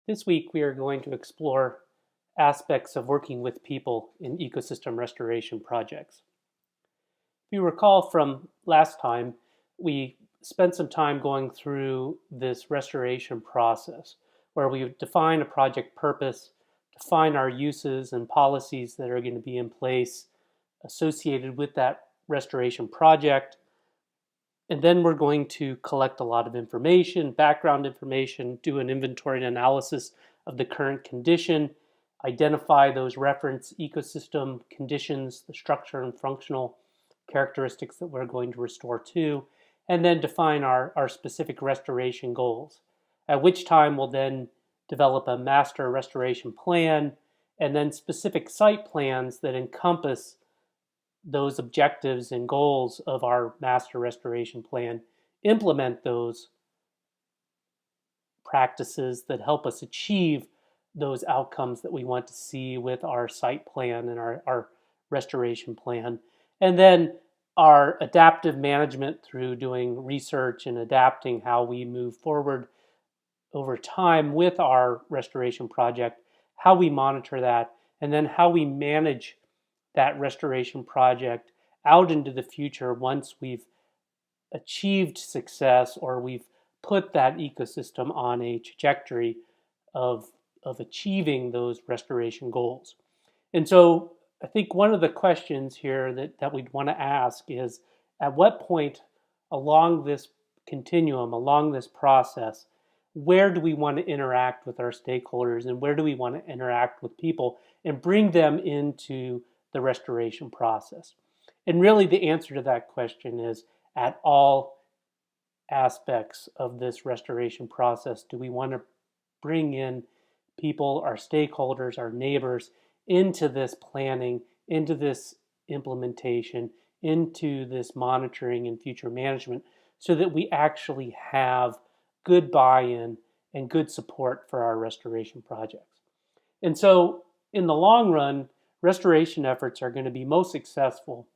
This week, we are going to explore aspects of working with people in ecosystem restoration projects. If you recall from last time, we spent some time going through this restoration process where we define a project purpose, define our uses and policies that are going to be in place associated with that restoration project, and then we're going to collect a lot of information, background information, do an inventory and analysis of the current condition, identify those reference ecosystem conditions, the structure and functional characteristics that we're going to restore to, and then define our specific restoration goals. At which time we'll then develop a master restoration plan and then specific site plans that encompass those objectives and goals of our master restoration plan, implement those practices that help us achieve those outcomes that we want to see with our site plan and our restoration plan. And then our adaptive management through doing research and adapting how we move forward over time with our restoration project, how we monitor that, and then how we manage that restoration project out into the future once we've achieved success or we've put that ecosystem on a trajectory of achieving those restoration goals. And so I think one of the questions here that we'd want to ask is, at what point along this continuum, along this process, where do we want to interact with our stakeholders and where do we want to interact with people and bring them into the restoration process? And really the answer to that question is at all aspects of this restoration process do we want to bring in people, our stakeholders, our neighbors into this planning, into this implementation, into this monitoring and future management so that we actually have good buy-in and good support for our restoration projects. And so in the long run, restoration efforts are going to be most successful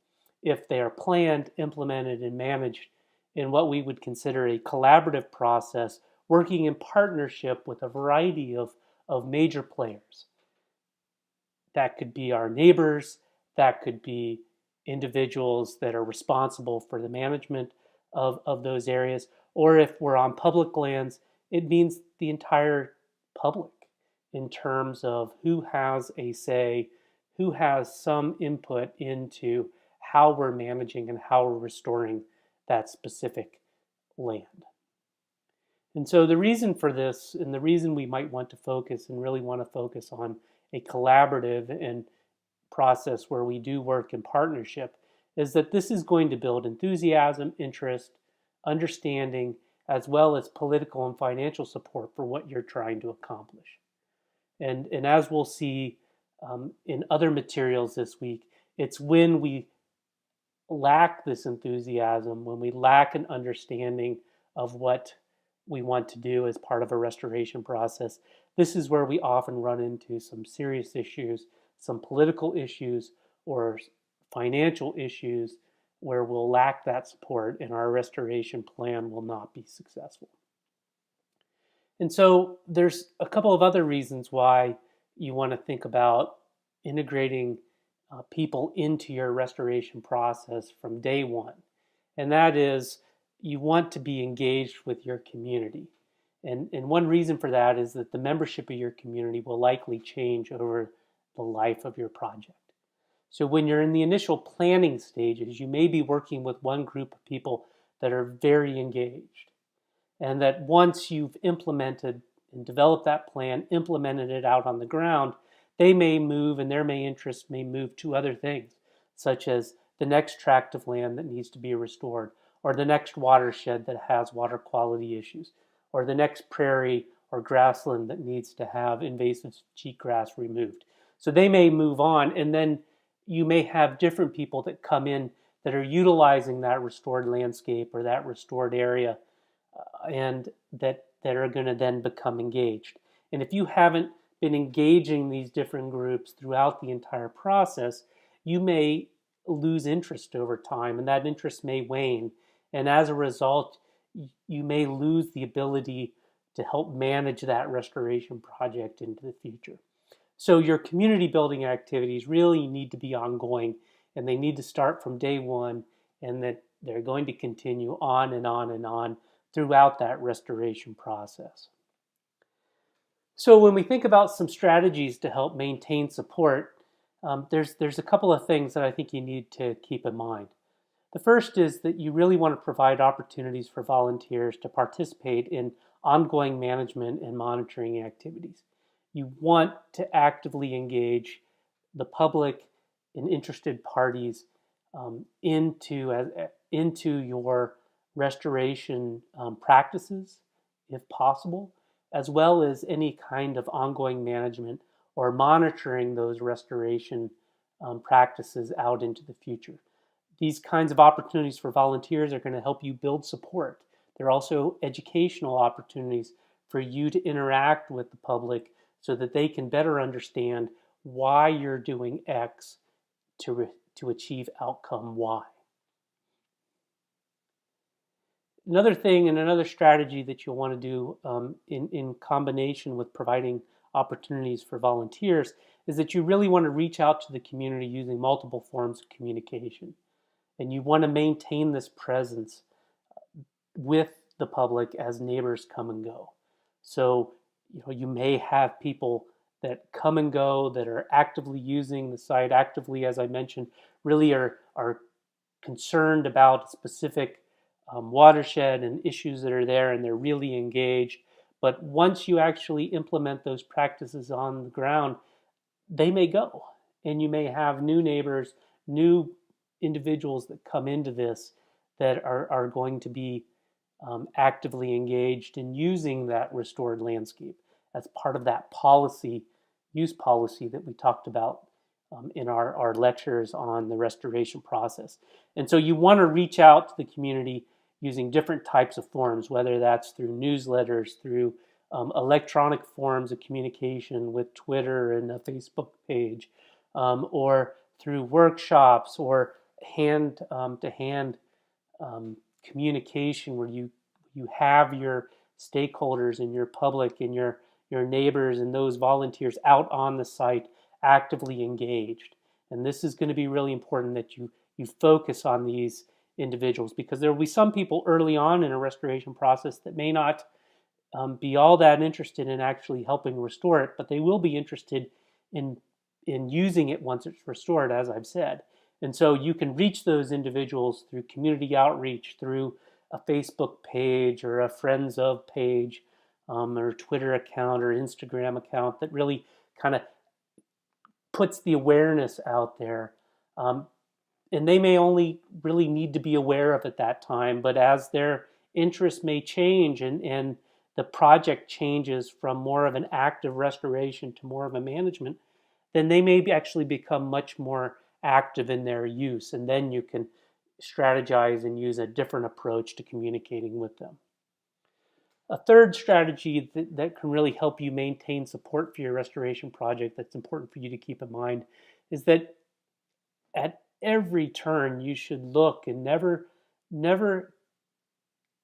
if they are planned, implemented, and managed in what we would consider a collaborative process, working in partnership with a variety of major players. That could be our neighbors, that could be individuals that are responsible for the management of those areas, or if we're on public lands, it means the entire public in terms of who has a say, who has some input into how we're managing and how we're restoring that specific land. And so the reason for this, and the reason we might want to focus and really want to focus on a collaborative and process where we do work in partnership, is that this is going to build enthusiasm, interest, understanding, as well as political and financial support for what you're trying to accomplish. And as we'll see in other materials this week, it's when we lack this enthusiasm, when we lack an understanding of what we want to do as part of a restoration process, this is where we often run into some serious issues, some political issues or financial issues where we'll lack that support and our restoration plan will not be successful. And so there's a couple of other reasons why you want to think about integrating people into your restoration process from day one. And that is, you want to be engaged with your community. And one reason for that is that the membership of your community will likely change over the life of your project. So when you're in the initial planning stages, you may be working with one group of people that are very engaged. And that once you've implemented and developed that plan, implemented it out on the ground, they may move and their main interest may move to other things, such as the next tract of land that needs to be restored, or the next watershed that has water quality issues, or the next prairie or grassland that needs to have invasive cheatgrass removed. So they may move on, and then you may have different people that come in that are utilizing that restored landscape or that restored area and that are going to then become engaged. And if you haven't been engaging these different groups throughout the entire process, you may lose interest over time, and that interest may wane. And as a result, you may lose the ability to help manage that restoration project into the future. So your community building activities really need to be ongoing, and they need to start from day one, and that they're going to continue on and on and on throughout that restoration process. So when we think about some strategies to help maintain support, there's a couple of things that I think you need to keep in mind. The first is that you really want to provide opportunities for volunteers to participate in ongoing management and monitoring activities. You want to actively engage the public and interested parties into your restoration practices, if possible, as well as any kind of ongoing management or monitoring those restoration practices out into the future. These kinds of opportunities for volunteers are going to help you build support. They're also educational opportunities for you to interact with the public so that they can better understand why you're doing X to achieve outcome Y. Another thing and another strategy that you'll want to do in combination with providing opportunities for volunteers is that you really want to reach out to the community using multiple forms of communication. And you want to maintain this presence with the public as neighbors come and go. So, you may have people that come and go that are actively using the site, actively, as I mentioned, really are concerned about specific watershed and issues that are there, and they're really engaged. But once you actually implement those practices on the ground, they may go, and you may have new neighbors, new individuals that come into this that are going to be actively engaged in using that restored landscape as part of that use policy that we talked about in our lectures on the restoration process. And so you want to reach out to the community using different types of forms, whether that's through newsletters, through electronic forms of communication with Twitter and a Facebook page, or through workshops or hand-to-hand communication where you have your stakeholders and your public and your neighbors and those volunteers out on the site actively engaged. And this is going to be really important that you focus on these individuals, because there will be some people early on in a restoration process that may not be all that interested in actually helping restore it, but they will be interested in using it once it's restored, as I've said. And so you can reach those individuals through community outreach, through a Facebook page or a Friends of page, or Twitter account or Instagram account that really kind of puts the awareness out there. And they may only really need to be aware of at that time, but as their interests may change and the project changes from more of an active restoration to more of a management, then they may actually become much more active in their use, and then you can strategize and use a different approach to communicating with them. A third strategy that can really help you maintain support for your restoration project that's important for you to keep in mind is that at every turn you should look and never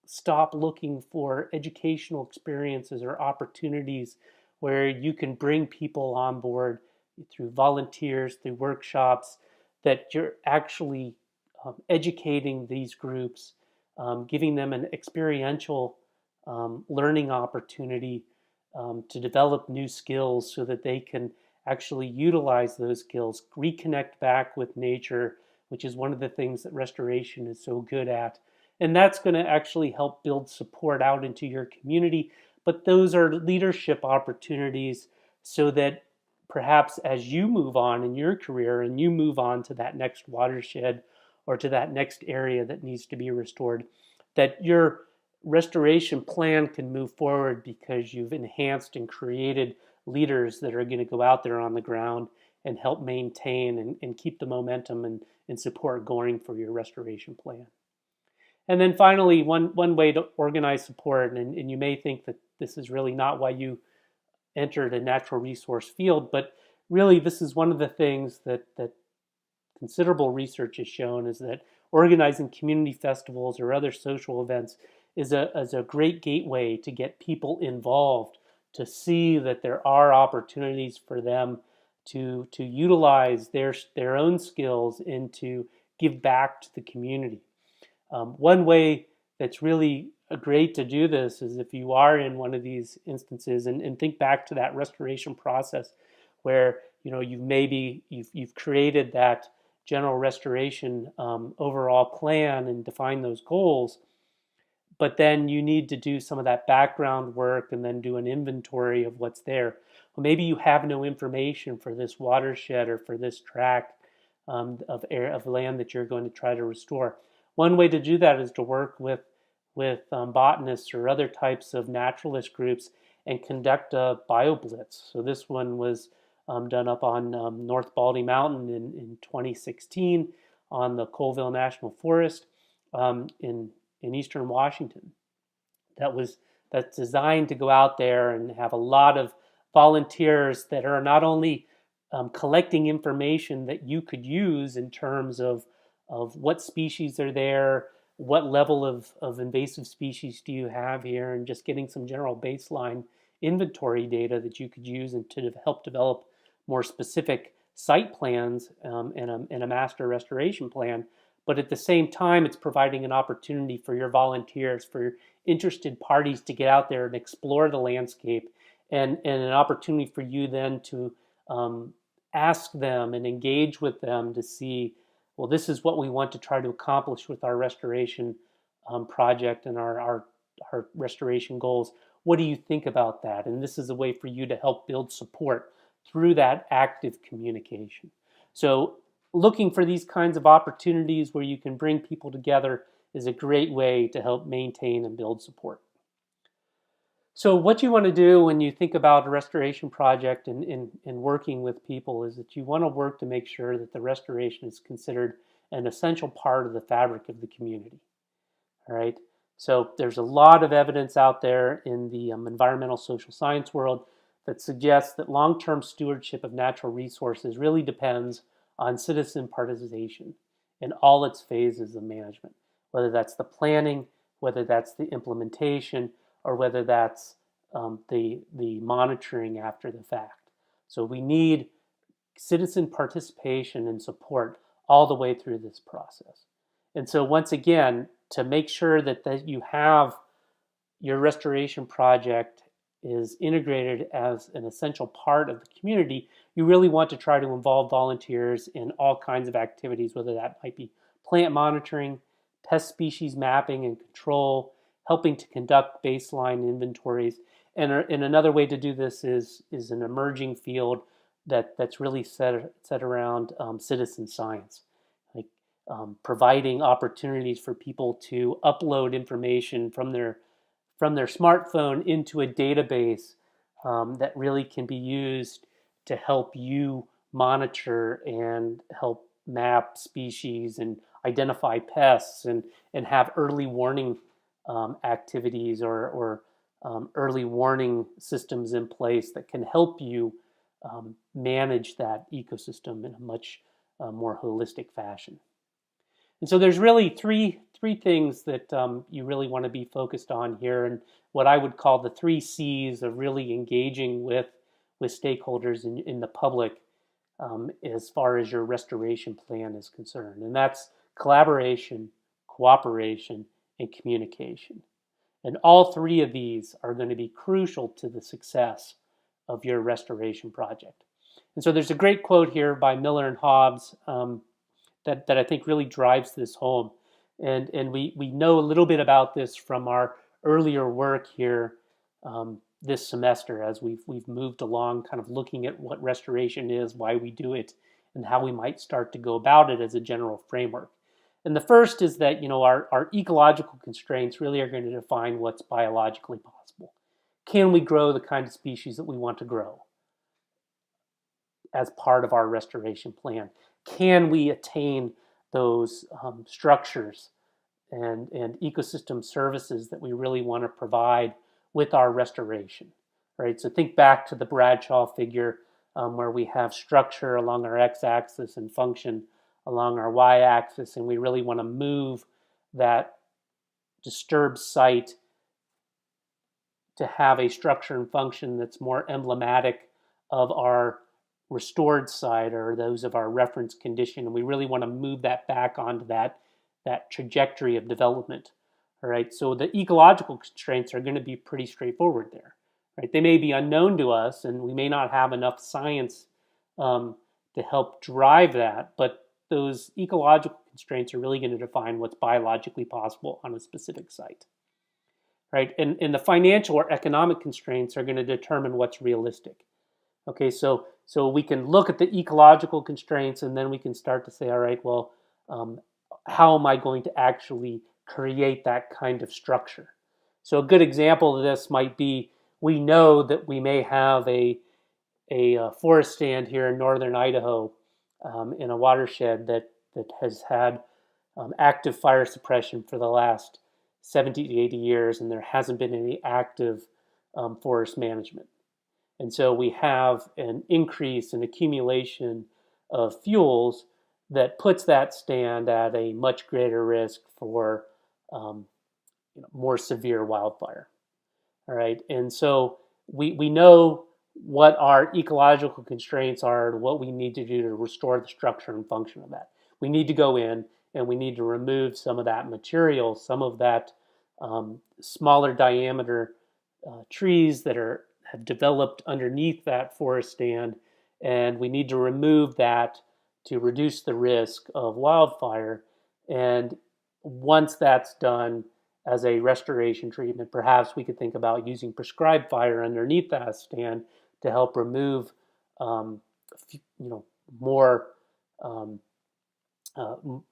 stop looking for educational experiences or opportunities where you can bring people on board through volunteers, through workshops, that you're actually educating these groups, giving them an experiential learning opportunity to develop new skills so that they can actually utilize those skills, reconnect back with nature, which is one of the things that restoration is so good at. And that's going to actually help build support out into your community. But those are leadership opportunities so that perhaps as you move on in your career and you move on to that next watershed or to that next area that needs to be restored, that your restoration plan can move forward because you've enhanced and created leaders that are going to go out there on the ground and help maintain and keep the momentum and support going for your restoration plan. And then finally, one way to organize support, and you may think that this is really not why you entered a natural resource field, but really this is one of the things that considerable research has shown, is that organizing community festivals or other social events is a great gateway to get people involved, to see that there are opportunities for them to utilize their own skills and to give back to the community. One way that's really great to do this is if you are in one of these instances, and think back to that restoration process where you've created that general restoration overall plan and define those goals, but then you need to do some of that background work and then do an inventory of what's there. Well, maybe you have no information for this watershed or for this tract of land that you're going to try to restore. One way to do that is to work with botanists or other types of naturalist groups and conduct a bioblitz. So this one was done up on North Baldy Mountain in 2016 on the Colville National Forest in eastern Washington. That's designed to go out there and have a lot of volunteers that are not only collecting information that you could use in terms of what species are there, what level of invasive species do you have here, and just getting some general baseline inventory data that you could use and to help develop more specific site plans and a master restoration plan. But at the same time, it's providing an opportunity for your volunteers, for interested parties to get out there and explore the landscape, and an opportunity for you then to ask them and engage with them to see, well, this is what we want to try to accomplish with our restoration project and our restoration goals. What do you think about that? And this is a way for you to help build support through that active communication. So looking for these kinds of opportunities where you can bring people together is a great way to help maintain and build support. So what you want to do when you think about a restoration project and working with people is that you want to work to make sure that the restoration is considered an essential part of the fabric of the community. All right. So there's a lot of evidence out there in the environmental social science world that suggests that long-term stewardship of natural resources really depends on citizen participation in all its phases of management, whether that's the planning, whether that's the implementation, or whether that's the monitoring after the fact. So we need citizen participation and support all the way through this process. And so once again, to make sure that you have your restoration project is integrated as an essential part of the community, you really want to try to involve volunteers in all kinds of activities, whether that might be plant monitoring, pest species mapping and control, helping to conduct baseline inventories. And another way to do this is an emerging field that's really set around citizen science, like providing opportunities for people to upload information from their smartphone into a database that really can be used to help you monitor and help map species and identify pests and have early warning activities or early warning systems in place that can help you manage that ecosystem in a much more holistic fashion. And so there's really three things that you really want to be focused on here, and what I would call the 3 C's of really engaging with stakeholders in the public as far as your restoration plan is concerned. And that's collaboration, cooperation, and communication. And all 3 of these are going to be crucial to the success of your restoration project. And so there's a great quote here by Miller and Hobbs that I think really drives this home. And we know a little bit about this from our earlier work here this semester as we've moved along, kind of looking at what restoration is, why we do it, and how we might start to go about it as a general framework. And the first is that our ecological constraints really are going to define what's biologically possible. Can we grow the kind of species that we want to grow as part of our restoration plan? Can we attain those structures and ecosystem services that we really want to provide with our restoration, right? So think back to the Bradshaw figure where we have structure along our x-axis and function along our y-axis, and we really want to move that disturbed site to have a structure and function that's more emblematic of our restored site or those of our reference condition. And we really want to move that back onto that trajectory of development. All right, so the ecological constraints are going to be pretty straightforward there. Right, they may be unknown to us, and we may not have enough science to help drive that, but those ecological constraints are really going to define what's biologically possible on a specific site. Right, and the financial or economic constraints are going to determine what's realistic. Okay, so we can look at the ecological constraints, and then we can start to say, all right, well, how am I going to actually create that kind of structure? So a good example of this might be, we know that we may have a forest stand here in northern Idaho, in a watershed that has had active fire suppression for the last 70 to 80 years, and there hasn't been any active forest management. And so we have an increase in accumulation of fuels that puts that stand at a much greater risk for more severe wildfire. All right, and so we know what our ecological constraints are, what we need to do to restore the structure and function of that. We need to go in and we need to remove some of that material, some of that smaller diameter trees that have developed underneath that forest stand, and we need to remove that to reduce the risk of wildfire. And once that's done, as a restoration treatment, perhaps we could think about using prescribed fire underneath that stand to help remove, more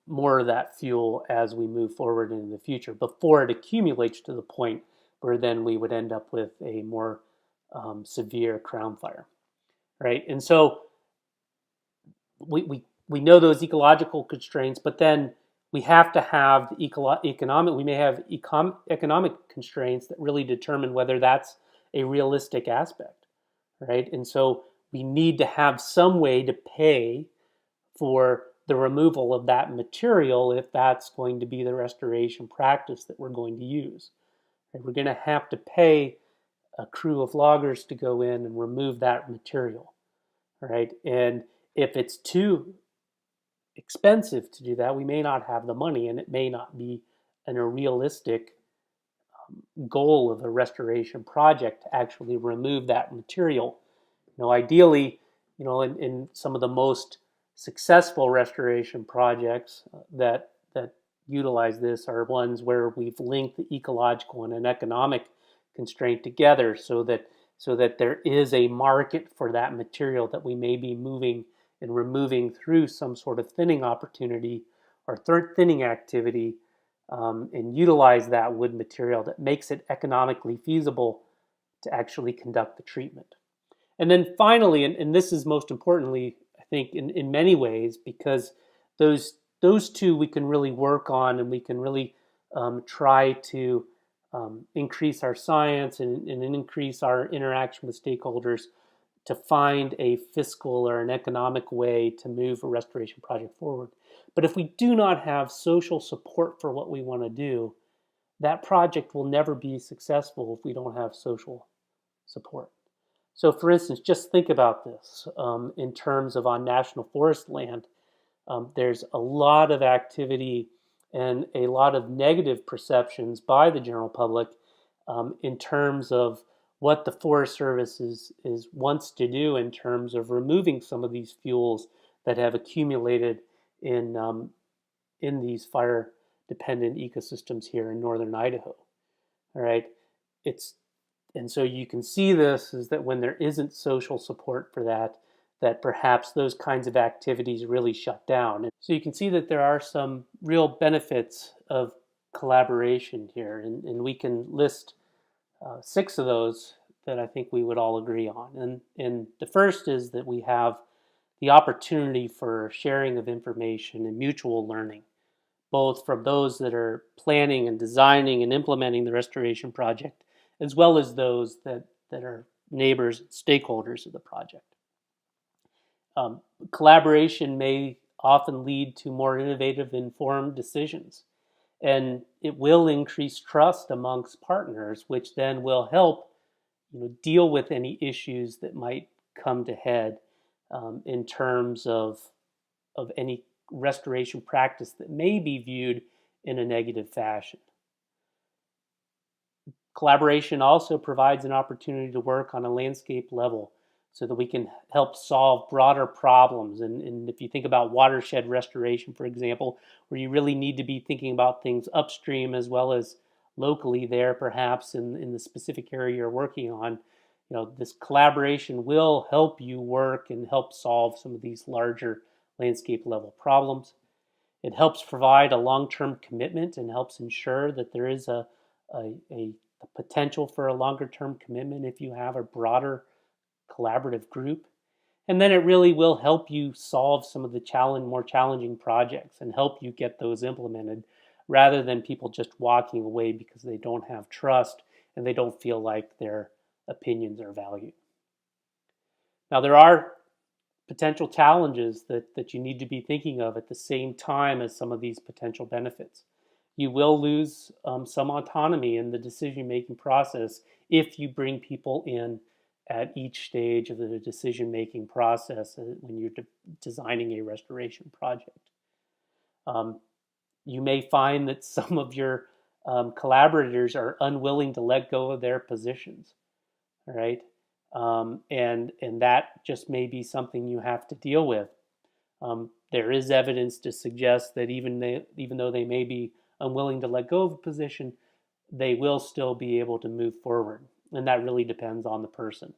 more of that fuel as we move forward in the future, before it accumulates to the point where then we would end up with a more severe crown fire, right? And so we know those ecological constraints, but then we have to have the economic. We may have economic constraints that really determine whether that's a realistic aspect, right? And so we need to have some way to pay for the removal of that material if that's going to be the restoration practice that we're going to use. And we're going to have to pay a crew of loggers to go in and remove that material, right? And if it's too expensive to do that, we may not have the money, and it may not be a realistic goal of a restoration project to actually remove that material. Ideally, in some of the most successful restoration projects that utilize this are ones where we've linked the ecological and an economic constraint together, so that there is a market for that material that we may be moving and removing through some sort of thinning opportunity or thinning activity, and utilize that wood material that makes it economically feasible to actually conduct the treatment. And then finally, and this is most importantly, I think, in many ways, because those two we can really work on, and we can really try to increase our science and increase our interaction with stakeholders to find a fiscal or an economic way to move a restoration project forward. But if we do not have social support for what we want to do, that project will never be successful if we don't have social support. So for instance, just think about this in terms of on national forest land. There's a lot of activity and a lot of negative perceptions by the general public in terms of what the Forest Service wants to do in terms of removing some of these fuels that have accumulated in these fire-dependent ecosystems here in northern Idaho. All right, and so you can see this is that when there isn't social support for that perhaps those kinds of activities really shut down. And so you can see that there are some real benefits of collaboration here, and we can list 6 of those that I think we would all agree on. And the first is that we have the opportunity for sharing of information and mutual learning, both from those that are planning and designing and implementing the restoration project, as well as those that are neighbors and stakeholders of the project. Collaboration may often lead to more innovative, informed decisions. and it will increase trust amongst partners, which then will help deal with any issues that might come to head in terms of any restoration practice that may be viewed in a negative fashion. Collaboration also provides an opportunity to work on a landscape level so that we can help solve broader problems. And if you think about watershed restoration, for example, where you really need to be thinking about things upstream as well as locally there, perhaps in the specific area you're working on, this collaboration will help you work and help solve some of these larger landscape level problems. It helps provide a long-term commitment and helps ensure that there is a potential for a longer-term commitment if you have a broader collaborative group. And then it really will help you solve some of the more challenging projects and help you get those implemented rather than people just walking away because they don't have trust and they don't feel like their opinions are valued. Now, there are potential challenges that you need to be thinking of at the same time as some of these potential benefits. You will lose some autonomy in the decision-making process if you bring people in at each stage of the decision-making process when you're designing a restoration project. You may find that some of your collaborators are unwilling to let go of their positions, all right? And that just may be something you have to deal with. There is evidence to suggest that even though they may be unwilling to let go of a position, they will still be able to move forward. And that really depends on the person.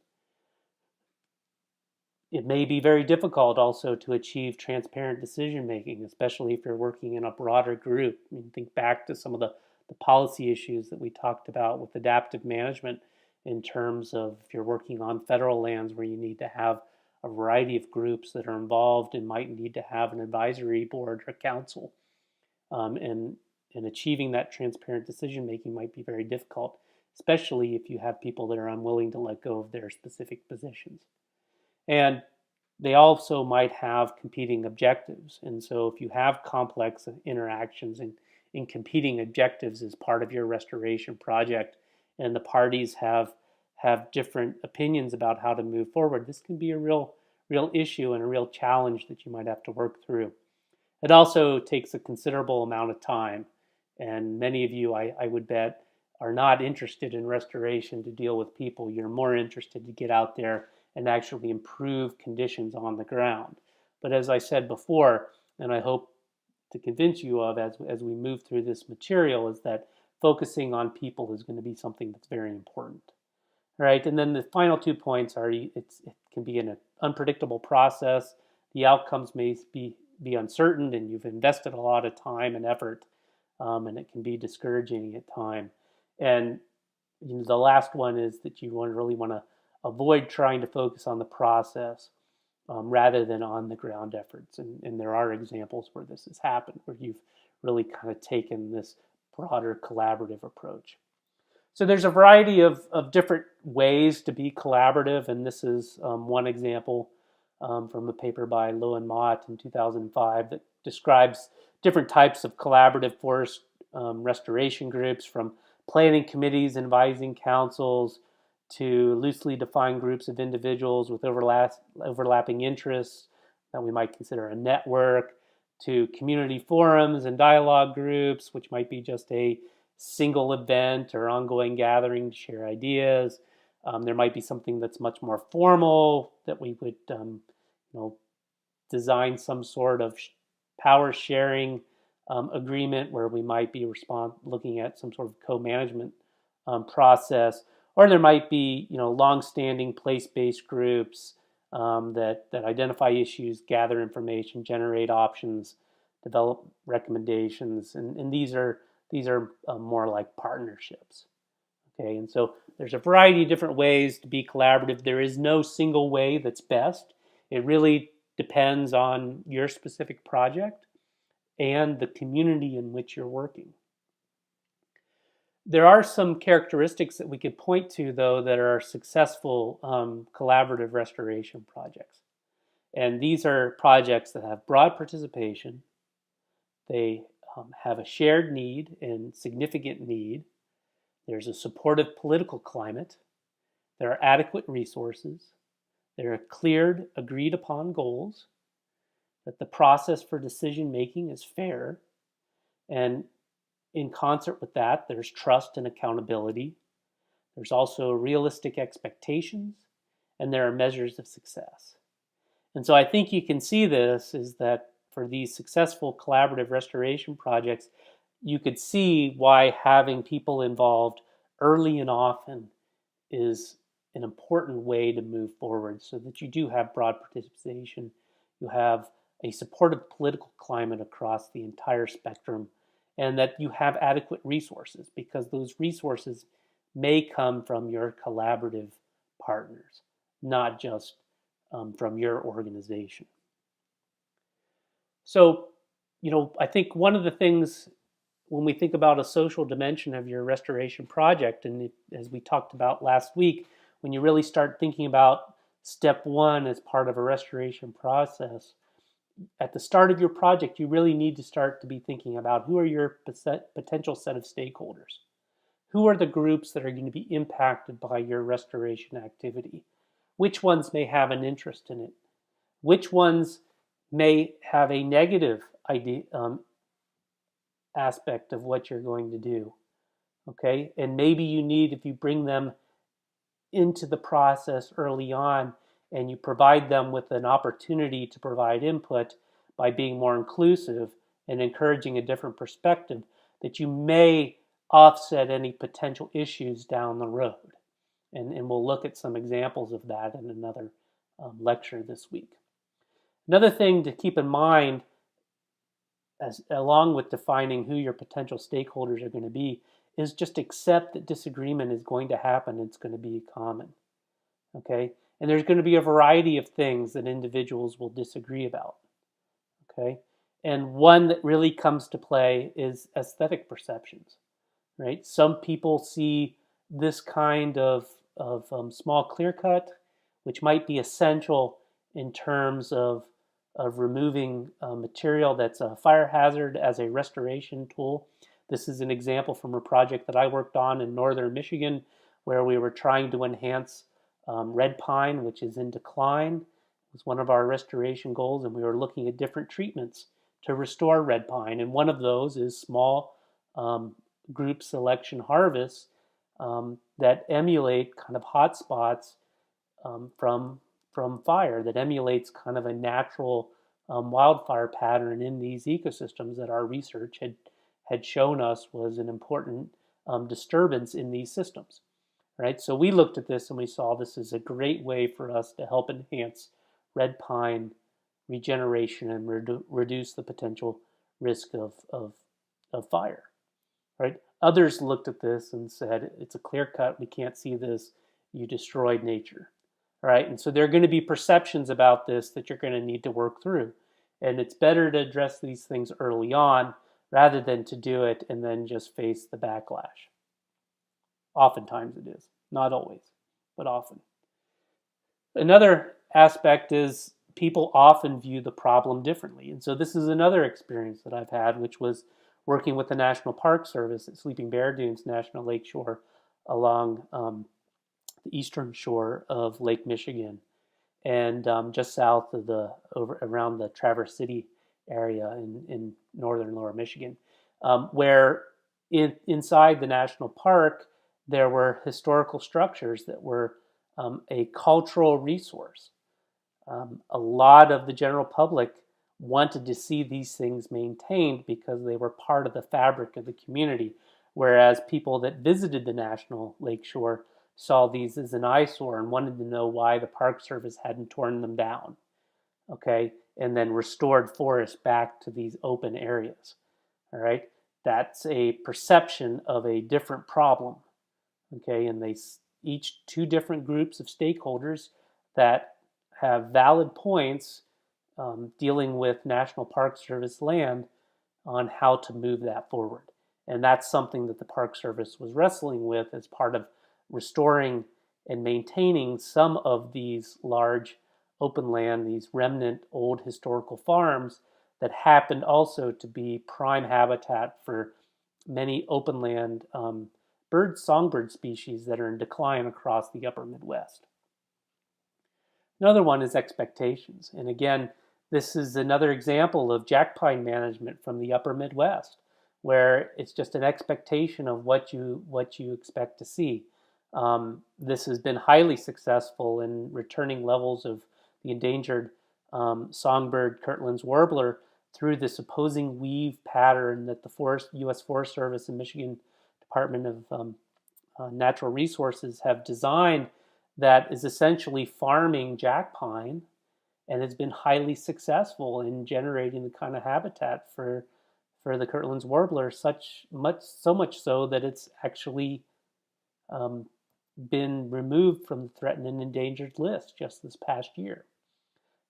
It may be very difficult also to achieve transparent decision making, especially if you're working in a broader group. I mean, think back to some of the policy issues that we talked about with adaptive management in terms of if you're working on federal lands where you need to have a variety of groups that are involved and might need to have an advisory board or council. And achieving that transparent decision making might be very difficult, especially if you have people that are unwilling to let go of their specific positions. And they also might have competing objectives. And so if you have complex interactions in competing objectives as part of your restoration project, and the parties have different opinions about how to move forward, this can be a real issue and a real challenge that you might have to work through. It also takes a considerable amount of time, and many of you, I would bet, are not interested in restoration to deal with people. You're more interested to get out there and actually improve conditions on the ground. But as I said before, and I hope to convince you of as we move through this material, is that focusing on people is going to be something that's very important. All right, and then the final 2 points are it can be an unpredictable process. The outcomes may be uncertain, and you've invested a lot of time and effort, and it can be discouraging at times. And the last one is that you really want to avoid trying to focus on the process rather than on the ground efforts. And there are examples where this has happened, where you've really kind of taken this broader collaborative approach. So there's a variety of different ways to be collaborative, and this is one example from a paper by Lowe and Mott in 2005 that describes different types of collaborative forest restoration groups, from planning committees and advising councils to loosely defined groups of individuals with overlapping interests that we might consider a network, to community forums and dialogue groups, which might be just a single event or ongoing gathering to share ideas. There might be something that's much more formal that we would design some sort of power sharing agreement where we might be looking at some sort of co-management process. Or there might be, long-standing place-based groups that identify issues, gather information, generate options, develop recommendations, and these are more like partnerships. Okay, and so there's a variety of different ways to be collaborative. There is no single way that's best. It really depends on your specific project and the community in which you're working. There are some characteristics that we could point to, though, that are successful collaborative restoration projects. And these are projects that have broad participation. They have a shared need and significant need. There's a supportive political climate. There are adequate resources. There are cleared, agreed upon goals. That the process for decision making is fair. And in concert with that, there's trust and accountability. There's also realistic expectations, and there are measures of success. And so I think you can see this is that for these successful collaborative restoration projects, you could see why having people involved early and often is an important way to move forward, so that you do have broad participation. You have a supportive political climate across the entire spectrum, and that you have adequate resources, because those resources may come from your collaborative partners, not just from your organization. So, I think one of the things when we think about a social dimension of your restoration project, and as we talked about last week, when you really start thinking about step one as part of a restoration process, at the start of your project, you really need to start to be thinking about who are your potential set of stakeholders. Who are the groups that are going to be impacted by your restoration activity? Which ones may have an interest in it? Which ones may have a negative idea, aspect of what you're going to do? Okay, and maybe you need, if you bring them into the process early on and you provide them with an opportunity to provide input by being more inclusive and encouraging a different perspective, that you may offset any potential issues down the road. And we'll look at some examples of that in another lecture this week. Another thing to keep in mind, along with defining who your potential stakeholders are going to be, is just accept that disagreement is going to happen. It's going to be common. Okay? And there's going to be a variety of things that individuals will disagree about. Okay? And one that really comes to play is aesthetic perceptions. Right? Some people see this kind of small clear cut, which might be essential in terms of removing material that's a fire hazard as a restoration tool. This is an example from a project that I worked on in northern Michigan, where we were trying to enhance red pine, which is in decline. It was one of our restoration goals, and we were looking at different treatments to restore red pine. And one of those is small group selection harvests that emulate kind of hot spots from fire, that emulates kind of a natural wildfire pattern in these ecosystems that our research had shown us was an important disturbance in these systems. Right? So we looked at this and we saw this as a great way for us to help enhance red pine regeneration and reduce the potential risk of fire. Right? Others looked at this and said, it's a clear cut, we can't see this, you destroyed nature. All right? And so there are going to be perceptions about this that you're going to need to work through. And it's better to address these things early on rather than to do it and then just face the backlash. Oftentimes it is. Not always, but often. Another aspect is people often view the problem differently. And so this is another experience that I've had, which was working with the National Park Service at Sleeping Bear Dunes National Lakeshore along the eastern shore of Lake Michigan, and just south of around the Traverse City area in northern Lower Michigan, where inside the national park there were historical structures that were a cultural resource. A lot of the general public wanted to see these things maintained because they were part of the fabric of the community, whereas people that visited the National Lakeshore saw these as an eyesore and wanted to know why the Park Service hadn't torn them down, okay, and then restored forests back to these open areas. All right, that's a perception of a different problem, okay, and they each two different groups of stakeholders that have valid points dealing with National Park Service land on how to move that forward. And that's something that the Park Service was wrestling with as part of restoring and maintaining some of these large open land, these remnant old historical farms that happened also to be prime habitat for many open land songbird species that are in decline across the upper Midwest. Another one is expectations. And again, this is another example of jack pine management from the upper Midwest, where it's just an expectation of what you expect to see. This has been highly successful in returning levels of the endangered songbird Kirtland's warbler through this opposing weave pattern that the U.S. Forest Service and Michigan Department of Natural Resources have designed, that is essentially farming jack pine, and has been highly successful in generating the kind of habitat for the Kirtland's warbler, so much so that it's actually been removed from the threatened and endangered list just this past year.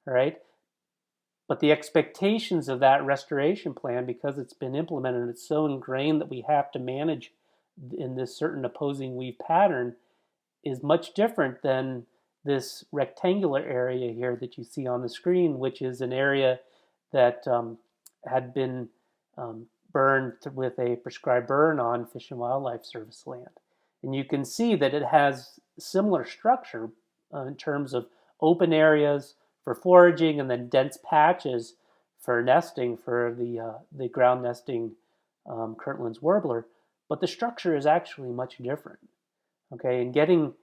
All right. But the expectations of that restoration plan, because it's been implemented, it's so ingrained that we have to manage in this certain opposing weave pattern, is much different than this rectangular area here that you see on the screen, which is an area that had been burned with a prescribed burn on Fish and Wildlife Service land. And you can see that it has similar structure in terms of open areas for foraging and then dense patches for nesting for the ground nesting Kirtland's warbler. But the structure is actually much different. Okay, and getting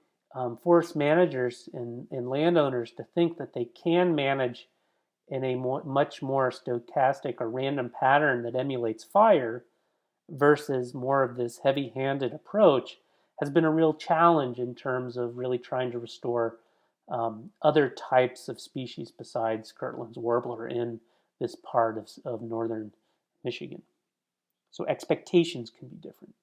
forest managers and landowners to think that they can manage in a much more stochastic or random pattern that emulates fire versus more of this heavy-handed approach has been a real challenge in terms of really trying to restore other types of species besides Kirtland's warbler in this part of northern Michigan. So expectations can be different.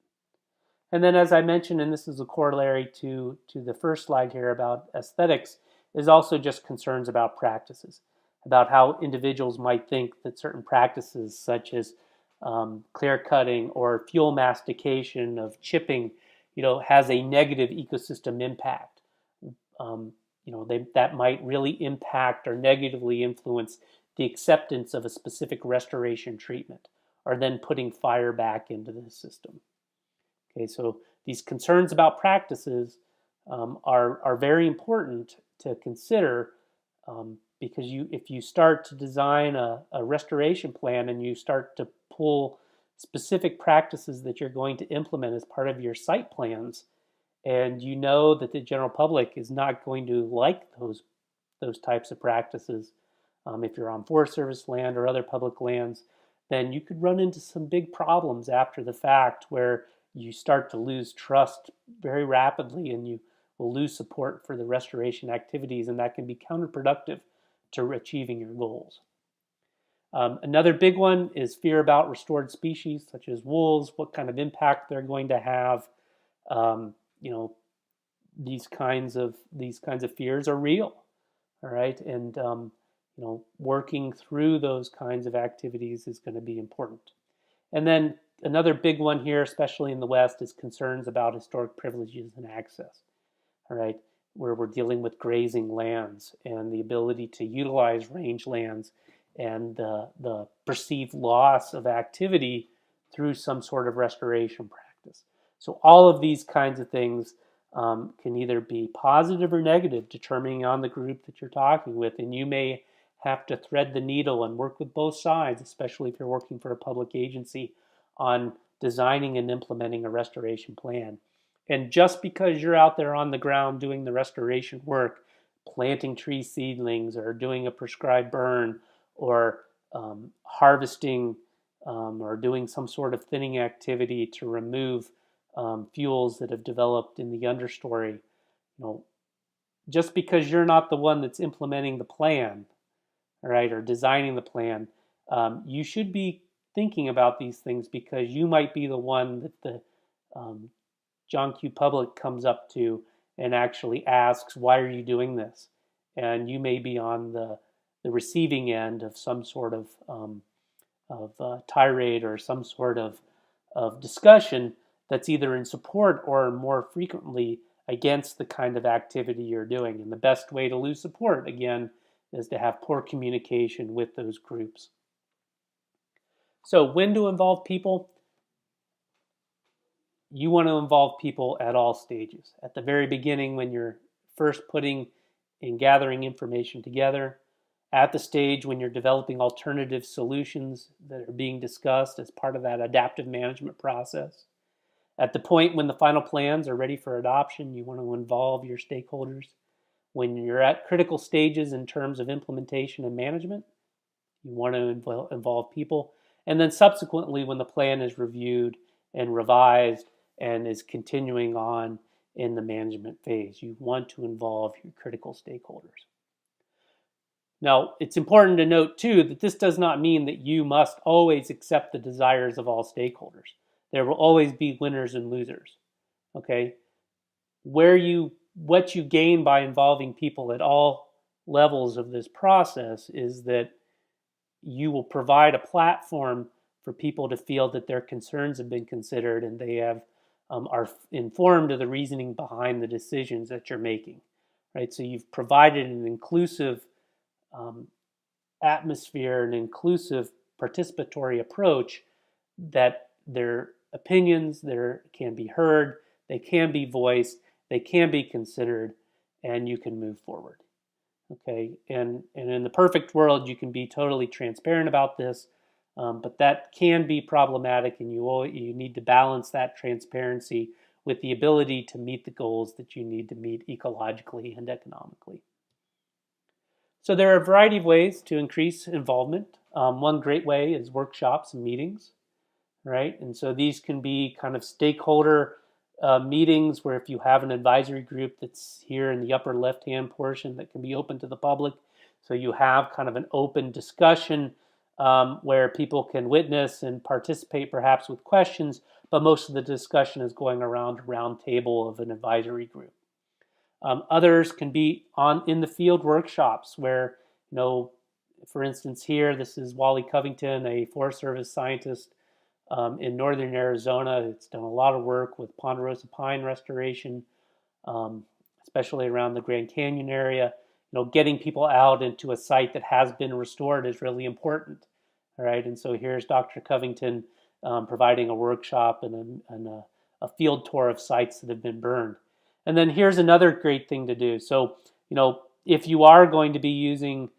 And then, as I mentioned, and this is a corollary to the first slide here about aesthetics, is also just concerns about practices, about how individuals might think that certain practices such as clear cutting or fuel mastication of chipping, has a negative ecosystem impact. That might really impact or negatively influence the acceptance of a specific restoration treatment, or then putting fire back into the system. Okay, so these concerns about practices are very important to consider, because if you start to design a restoration plan and you start to pull specific practices that you're going to implement as part of your site plans, and you know that the general public is not going to like those types of practices, if you're on Forest Service land or other public lands, then you could run into some big problems after the fact where you start to lose trust very rapidly and you will lose support for the restoration activities, and that can be counterproductive to achieving your goals. Another big one is fear about restored species such as wolves, what kind of impact they're going to have. These kinds of fears are real, all right, and working through those kinds of activities is going to be important. And then another big one here, especially in the West, is concerns about historic privileges and access, all right, where we're dealing with grazing lands and the ability to utilize range lands and the perceived loss of activity through some sort of restoration practice. So all of these kinds of things can either be positive or negative, depending on the group that you're talking with, and you may have to thread the needle and work with both sides, especially if you're working for a public agency, on designing and implementing a restoration plan. And just because you're out there on the ground doing the restoration work, planting tree seedlings or doing a prescribed burn or harvesting or doing some sort of thinning activity to remove fuels that have developed in the understory, just because you're not the one that's implementing the plan, right, or designing the plan, you should be thinking about these things, because you might be the one that the John Q. public comes up to and actually asks, why are you doing this? And you may be on the receiving end of some sort of tirade or some sort of discussion that's either in support or more frequently against the kind of activity you're doing. And the best way to lose support, again, is to have poor communication with those groups. So when to involve people? You want to involve people at all stages. At the very beginning, when you're first putting and gathering information together, at the stage when you're developing alternative solutions that are being discussed as part of that adaptive management process. At the point when the final plans are ready for adoption, you want to involve your stakeholders. When you're at critical stages in terms of implementation and management, you want to involve people. And then subsequently, when the plan is reviewed and revised and is continuing on in the management phase, you want to involve your critical stakeholders. Now, it's important to note too that this does not mean that you must always accept the desires of all stakeholders. There will always be winners and losers. Okay? What you gain by involving people at all levels of this process is that you will provide a platform for people to feel that their concerns have been considered and they are informed of the reasoning behind the decisions that you're making, right? So you've provided an inclusive atmosphere, an inclusive participatory approach that their opinions can be heard, they can be voiced, they can be considered, and you can move forward. Okay, and in the perfect world, you can be totally transparent about this, but that can be problematic, and you need to balance that transparency with the ability to meet the goals that you need to meet ecologically and economically. So there are a variety of ways to increase involvement. One great way is workshops and meetings, right? And so these can be kind of stakeholder meetings where if you have an advisory group that's here in the upper left-hand portion that can be open to the public, so you have kind of an open discussion where people can witness and participate perhaps with questions, but most of the discussion is going around a round table of an advisory group. Others can be in the field workshops where, for instance here, this is Wally Covington, a Forest Service scientist in northern Arizona. It's done a lot of work with ponderosa pine restoration, especially around the Grand Canyon area. Getting people out into a site that has been restored is really important. All right, and so here's Dr. Covington providing a workshop and a field tour of sites that have been burned. And then here's another great thing to do. So, if you are going to be using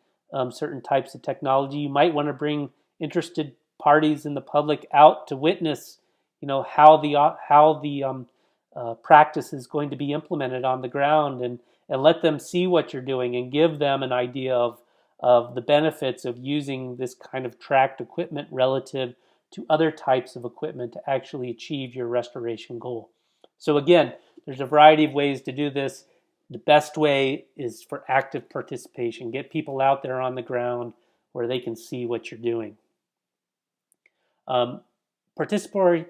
certain types of technology, you might want to bring interested parties in the public out to witness, how the practice is going to be implemented on the ground, and let them see what you're doing and give them an idea of the benefits of using this kind of tracked equipment relative to other types of equipment to actually achieve your restoration goal. So again, there's a variety of ways to do this. The best way is for active participation. Get people out there on the ground where they can see what you're doing. Participatory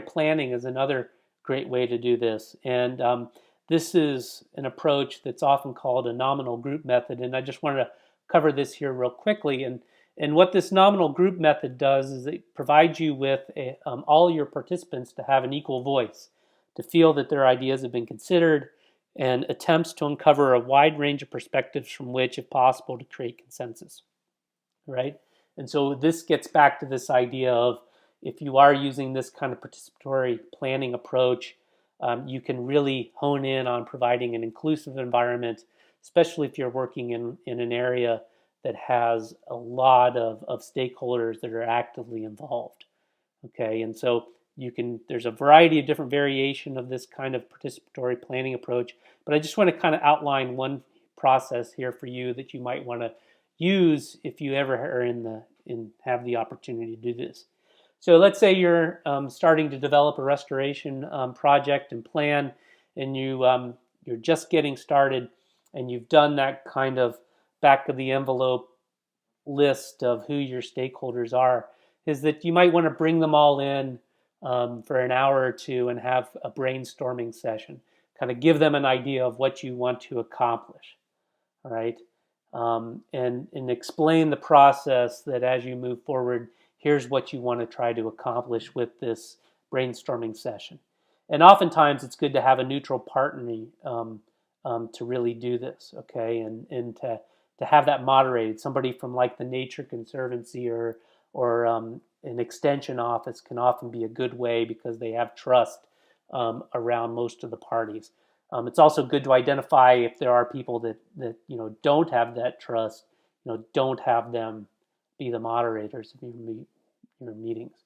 planning is another great way to do this. And this is an approach that's often called a nominal group method. And I just wanted to cover this here real quickly. And what this nominal group method does is it provides you with all your participants to have an equal voice, to feel that their ideas have been considered, and attempts to uncover a wide range of perspectives from which, if possible, to create consensus, right? And so this gets back to this idea of if you are using this kind of participatory planning approach, you can really hone in on providing an inclusive environment, especially if you're working in an area that has a lot of stakeholders that are actively involved. Okay, and so there's a variety of different variation of this kind of participatory planning approach, but I just want to kind of outline one process here for you that you might want to use if you ever are have the opportunity to do this. So let's say you're starting to develop a restoration project and plan, and you're just getting started, and you've done that kind of back of the envelope list of who your stakeholders are. Is that you might want to bring them all in for an hour or two and have a brainstorming session, kind of give them an idea of what you want to accomplish, all right? And explain the process that as you move forward, here's what you want to try to accomplish with this brainstorming session. And oftentimes it's good to have a neutral partner to really do this, okay? And to have that moderated, somebody from like the Nature Conservancy or or an extension office can often be a good way because they have trust around most of the parties. It's also good to identify if there are people that don't have that trust. Don't have them be the moderators of your meetings,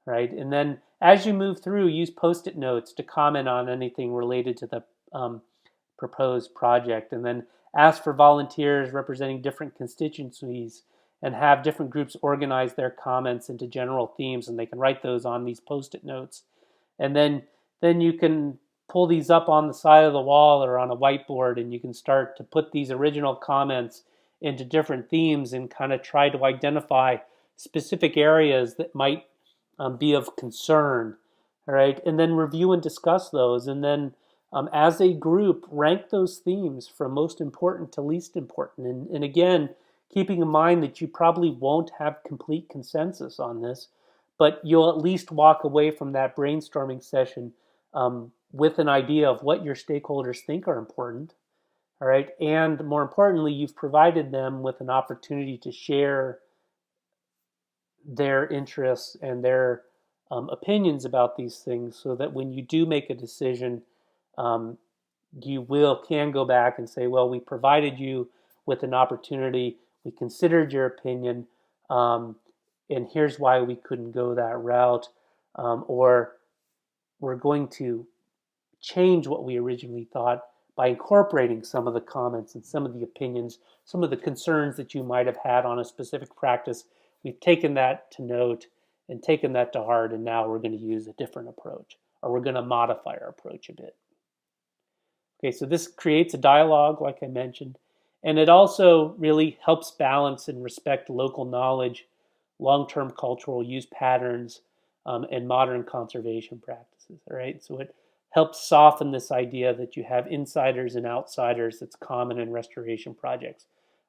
right? And then as you move through, use post-it notes to comment on anything related to the proposed project, and then ask for volunteers representing different constituencies and have different groups organize their comments into general themes, and they can write those on these post-it notes. And then you can pull these up on the side of the wall or on a whiteboard, and you can start to put these original comments into different themes and kind of try to identify specific areas that might be of concern. All right, and then review and discuss those, and then as a group, rank those themes from most important to least important. And again, keeping in mind that you probably won't have complete consensus on this, but you'll at least walk away from that brainstorming session with an idea of what your stakeholders think are important. All right, and more importantly, you've provided them with an opportunity to share their interests and their opinions about these things, so that when you do make a decision, um, you can go back and say, well, we provided you with an opportunity, we considered your opinion, and here's why we couldn't go that route, or we're going to change what we originally thought by incorporating some of the comments and some of the opinions, some of the concerns that you might have had on a specific practice. We've taken that to note and taken that to heart, and now we're going to use a different approach, or we're going to modify our approach a bit. Okay, so this creates a dialogue, like I mentioned, and it also really helps balance and respect local knowledge, long-term cultural use patterns, and modern conservation practices. All right, so it helps soften this idea that you have insiders and outsiders that's common in restoration projects.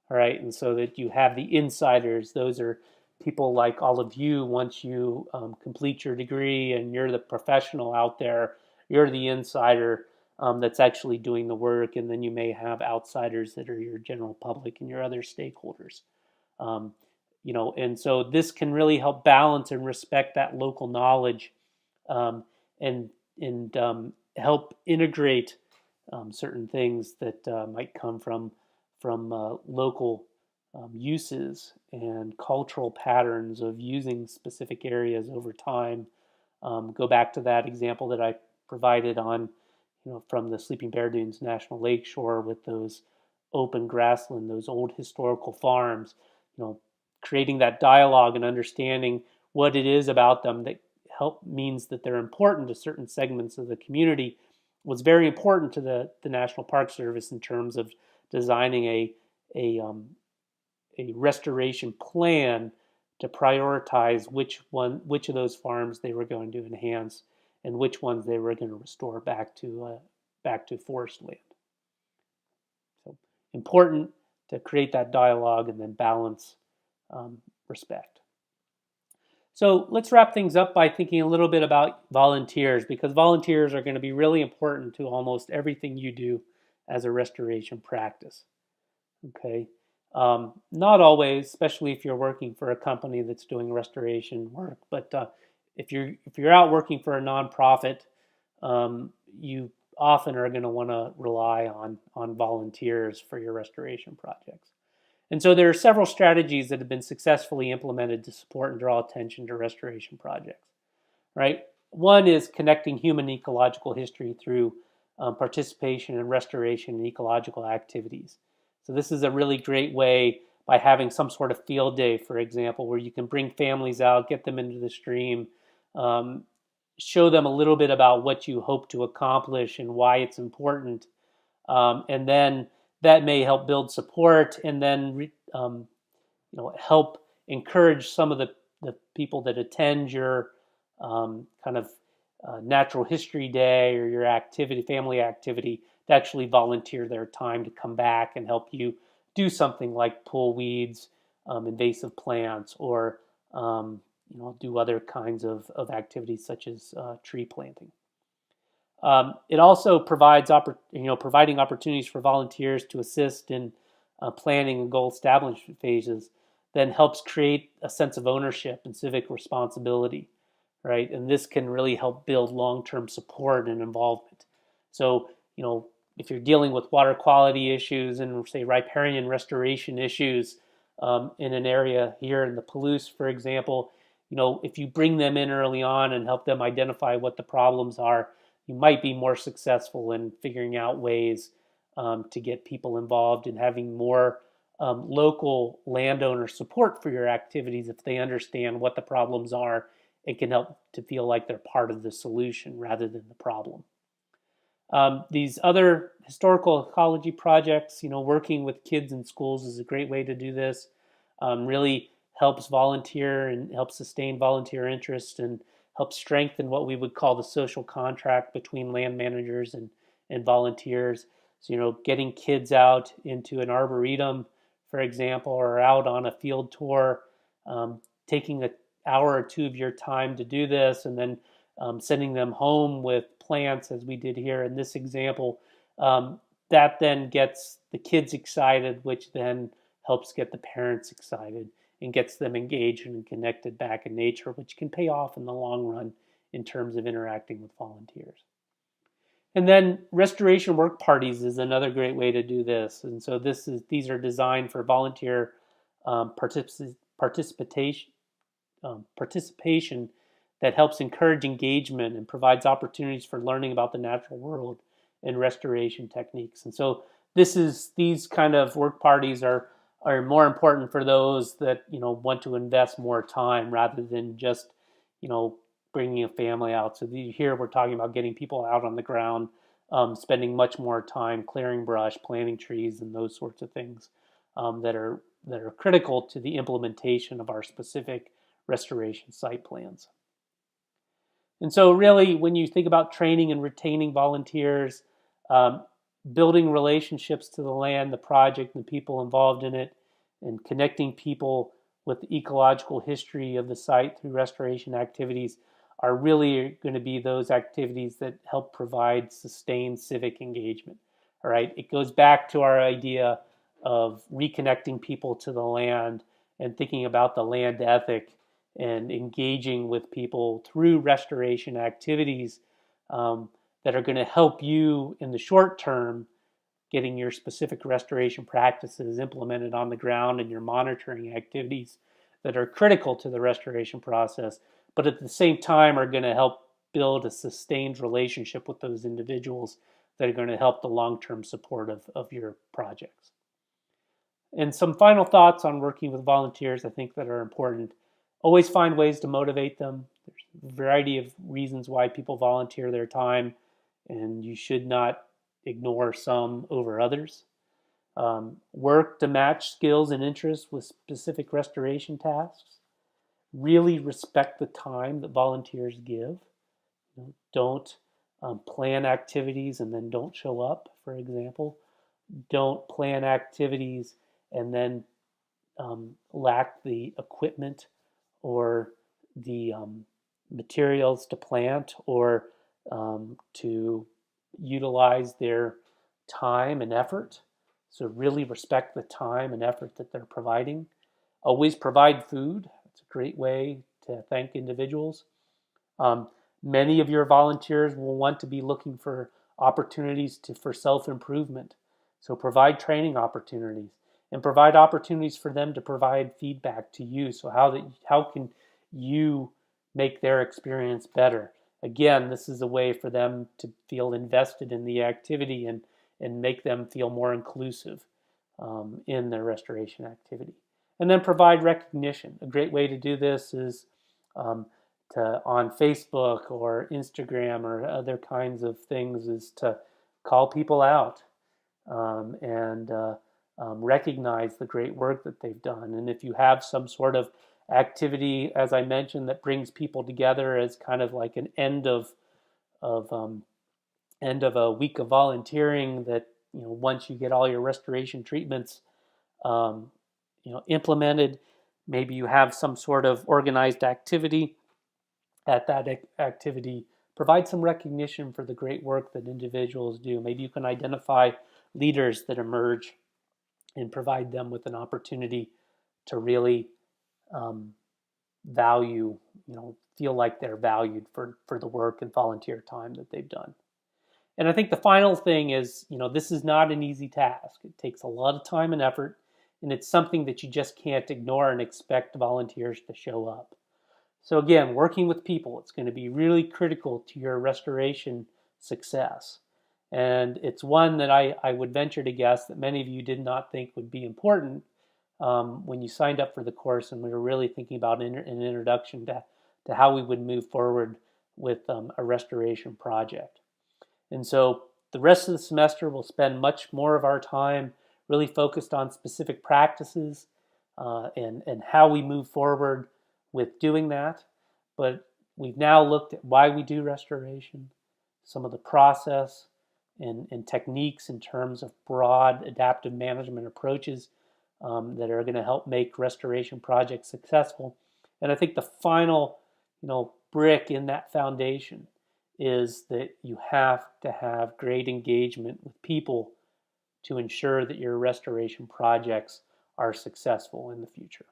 All right, and so that you have the insiders, those are people like all of you. Once you complete your degree and you're the professional out there, you're the insider that's actually doing the work, and then you may have outsiders that are your general public and your other stakeholders. Um, and so this can really help balance and respect that local knowledge, and help integrate certain things that might come from local uses and cultural patterns of using specific areas over time. Go back to that example that I provided on, from the Sleeping Bear Dunes National Lakeshore with those open grassland, those old historical farms, creating that dialogue and understanding what it is about them that means that they're important to certain segments of the community was very important to the National Park Service in terms of designing a restoration plan to prioritize which of those farms they were going to enhance and which ones they were going to restore back to forest land. So important to create that dialogue and then balance respect. So let's wrap things up by thinking a little bit about volunteers, because volunteers are going to be really important to almost everything you do as a restoration practice. Okay, not always, especially if you're working for a company that's doing restoration work. But if you're out working for a nonprofit, you often are going to want to rely on volunteers for your restoration projects. And so there are several strategies that have been successfully implemented to support and draw attention to restoration projects. Right? One is connecting human ecological history through participation in restoration and ecological activities. So this is a really great way, by having some sort of field day, for example, where you can bring families out, get them into the stream, show them a little bit about what you hope to accomplish and why it's important, and then that may help build support, and then help encourage some of the people that attend your kind of natural history day or your family activity, to actually volunteer their time to come back and help you do something like pull weeds, invasive plants, or do other kinds of activities such as tree planting. It also provides providing opportunities for volunteers to assist in planning and goal establishment phases. then helps create a sense of ownership and civic responsibility, right? And this can really help build long-term support and involvement. So, if you're dealing with water quality issues and say riparian restoration issues in an area here in the Palouse, for example, if you bring them in early on and help them identify what the problems are, you might be more successful in figuring out ways to get people involved and having more local landowner support for your activities. If they understand what the problems are, it can help to feel like they're part of the solution rather than the problem. These other historical ecology projects, working with kids in schools is a great way to do this. Really helps volunteer and helps sustain volunteer interest and helps strengthen what we would call the social contract between land managers and volunteers. So, getting kids out into an arboretum, for example, or out on a field tour, taking an hour or two of your time to do this, and then sending them home with plants, as we did here in this example, that then gets the kids excited, which then helps get the parents excited and gets them engaged and connected back in nature, which can pay off in the long run in terms of interacting with volunteers. And then restoration work parties is another great way to do this. And so these are designed for volunteer participation that helps encourage engagement and provides opportunities for learning about the natural world and restoration techniques. And so these kind of work parties are more important for those that want to invest more time rather than just bringing a family out. So here we're talking about getting people out on the ground, spending much more time clearing brush, planting trees, and those sorts of things that are critical to the implementation of our specific restoration site plans. And so really, when you think about training and retaining volunteers, building relationships to the land, the project, and the people involved in it, and connecting people with the ecological history of the site through restoration activities are really going to be those activities that help provide sustained civic engagement. All right, it goes back to our idea of reconnecting people to the land and thinking about the land ethic and engaging with people through restoration activities that are going to help you in the short term, getting your specific restoration practices implemented on the ground and your monitoring activities that are critical to the restoration process, but at the same time are going to help build a sustained relationship with those individuals that are going to help the long-term support of your projects. And some final thoughts on working with volunteers I think that are important. Always find ways to motivate them. There's a variety of reasons why people volunteer their time, and you should not ignore some over others. Work to match skills and interests with specific restoration tasks. Really respect the time that volunteers give. Don't plan activities and then don't show up, for example. Don't plan activities and then lack the equipment or the materials to plant or to utilize their time and effort. So really respect the time and effort that they're providing. Always provide food. It's a great way to thank individuals. Many of your volunteers will want to be looking for opportunities for self-improvement. So provide training opportunities and provide opportunities for them to provide feedback to you. So how can you make their experience better? Again, this is a way for them to feel invested in the activity and make them feel more inclusive in their restoration activity. And then provide recognition. A great way to do this is on Facebook or Instagram or other kinds of things is to call people out and recognize the great work that they've done. And if you have some sort of activity, as I mentioned, that brings people together as kind of like an end of a week of volunteering, that once you get all your restoration treatments implemented, maybe you have some sort of organized activity. At that activity, provide some recognition for the great work that individuals do. Maybe you can identify leaders that emerge and provide them with an opportunity to really um, value, feel like they're valued for the work and volunteer time that they've done. And I think the final thing is, this is not an easy task. It takes a lot of time and effort, and it's something that you just can't ignore and expect volunteers to show up. So again, working with people, it's going to be really critical to your restoration success. And it's one that I would venture to guess that many of you did not think would be important when you signed up for the course, and we were really thinking about an introduction to how we would move forward with a restoration project. And so the rest of the semester, we'll spend much more of our time really focused on specific practices and how we move forward with doing that. But we've now looked at why we do restoration, some of the process and techniques in terms of broad adaptive management approaches that are going to help make restoration projects successful. And I think the final, brick in that foundation is that you have to have great engagement with people to ensure that your restoration projects are successful in the future.